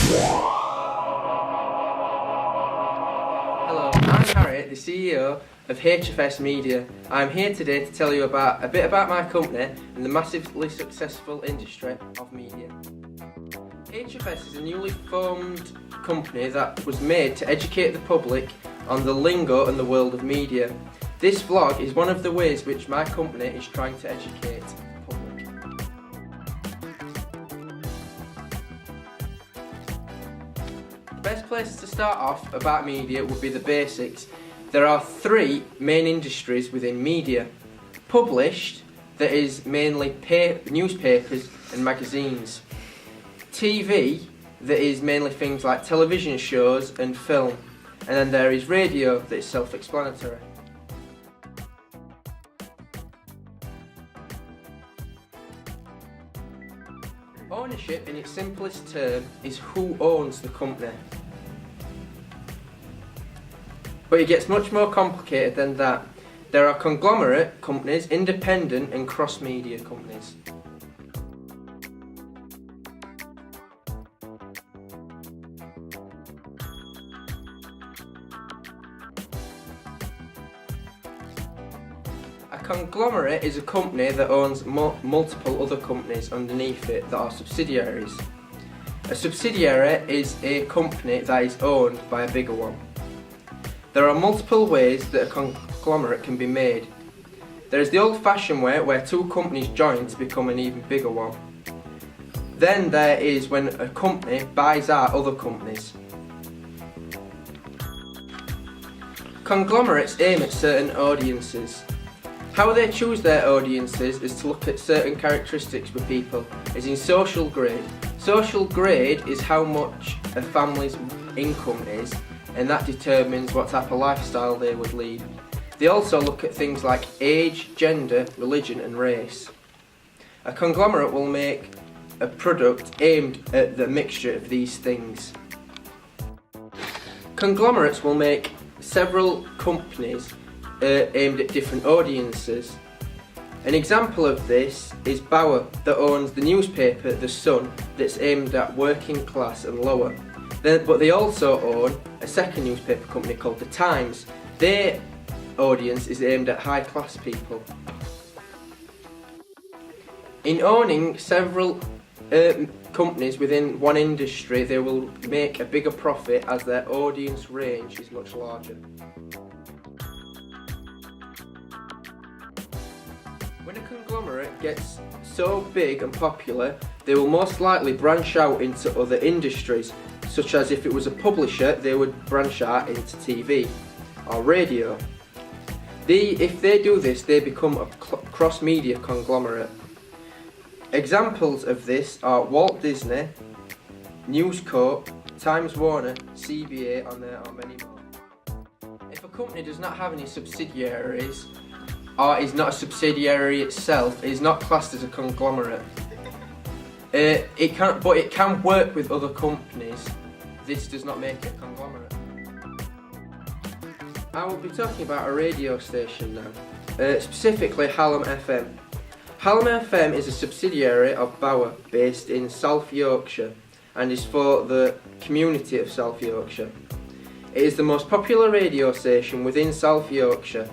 Hello, I'm Harry, the CEO of HFS Media. I'm here today to tell you a bit about my company and the massively successful industry of media. HFS is a newly formed company that was made to educate the public on the lingo and the world of media. This vlog is one of the ways which my company is trying to educate the public. The best place to start off about media would be the basics. There are three main industries within media. Published, that is mainly newspapers and magazines. TV, that is mainly things like television shows and film. And then there is radio, that is self-explanatory. Ownership, in its simplest term, is who owns the company. But it gets much more complicated than that. There are conglomerate companies, independent and cross-media companies. A conglomerate is a company that owns multiple other companies underneath it that are subsidiaries. A subsidiary is a company that is owned by a bigger one. There are multiple ways that a conglomerate can be made. There is the old-fashioned way where two companies join to become an even bigger one. Then there is when a company buys out other companies. Conglomerates aim at certain audiences. How they choose their audiences is to look at certain characteristics with people, as in social grade. Social grade is how much a family's income is, and that determines what type of lifestyle they would lead. They also look at things like age, gender, religion and race. A conglomerate will make a product aimed at the mixture of these things. Conglomerates will make several companies aimed at different audiences. An example of this is Bauer, that owns the newspaper The Sun, that's aimed at working class and lower. But they also own a second newspaper company called The Times. Their audience is aimed at high class people. In owning several companies within one industry, they will make a bigger profit as their audience range is much larger. When a conglomerate gets so big and popular, they will most likely branch out into other industries, such as if it was a publisher, they would branch out into TV or radio. If they do this, they become a cross-media conglomerate. Examples of this are Walt Disney, News Corp, Times Warner, CBA, and there are many more. If a company does not have any subsidiaries, or is not a subsidiary itself, it is not classed as a conglomerate. It can work with other companies. This does not make it a conglomerate. I will be talking about a radio station now, specifically Hallam FM. Hallam FM is a subsidiary of Bauer based in South Yorkshire and is for the community of South Yorkshire. It is the most popular radio station within South Yorkshire.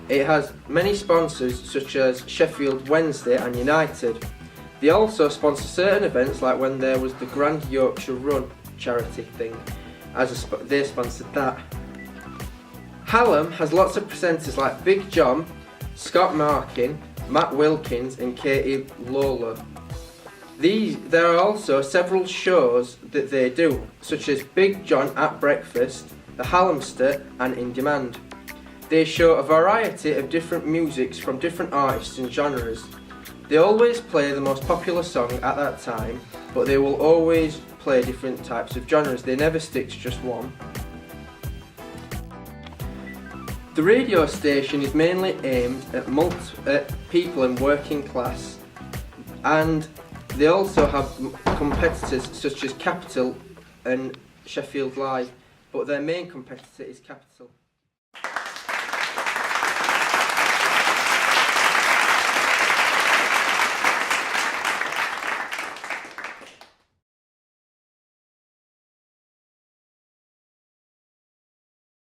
It has many sponsors such as Sheffield Wednesday and United. They also sponsor certain events, like when there was the Grand Yorkshire Run charity thing, they sponsored that. Hallam has lots of presenters like Big John, Scott Markin, Matt Wilkins and Katie Lawler. There are also several shows that they do, such as Big John at Breakfast, The Hallamster and In Demand. They show a variety of different musics from different artists and genres. They always play the most popular song at that time, but they will always play different types of genres. They never stick to just one. The radio station is mainly aimed at people in working class, and they also have competitors such as Capital and Sheffield Live, but their main competitor is Capital.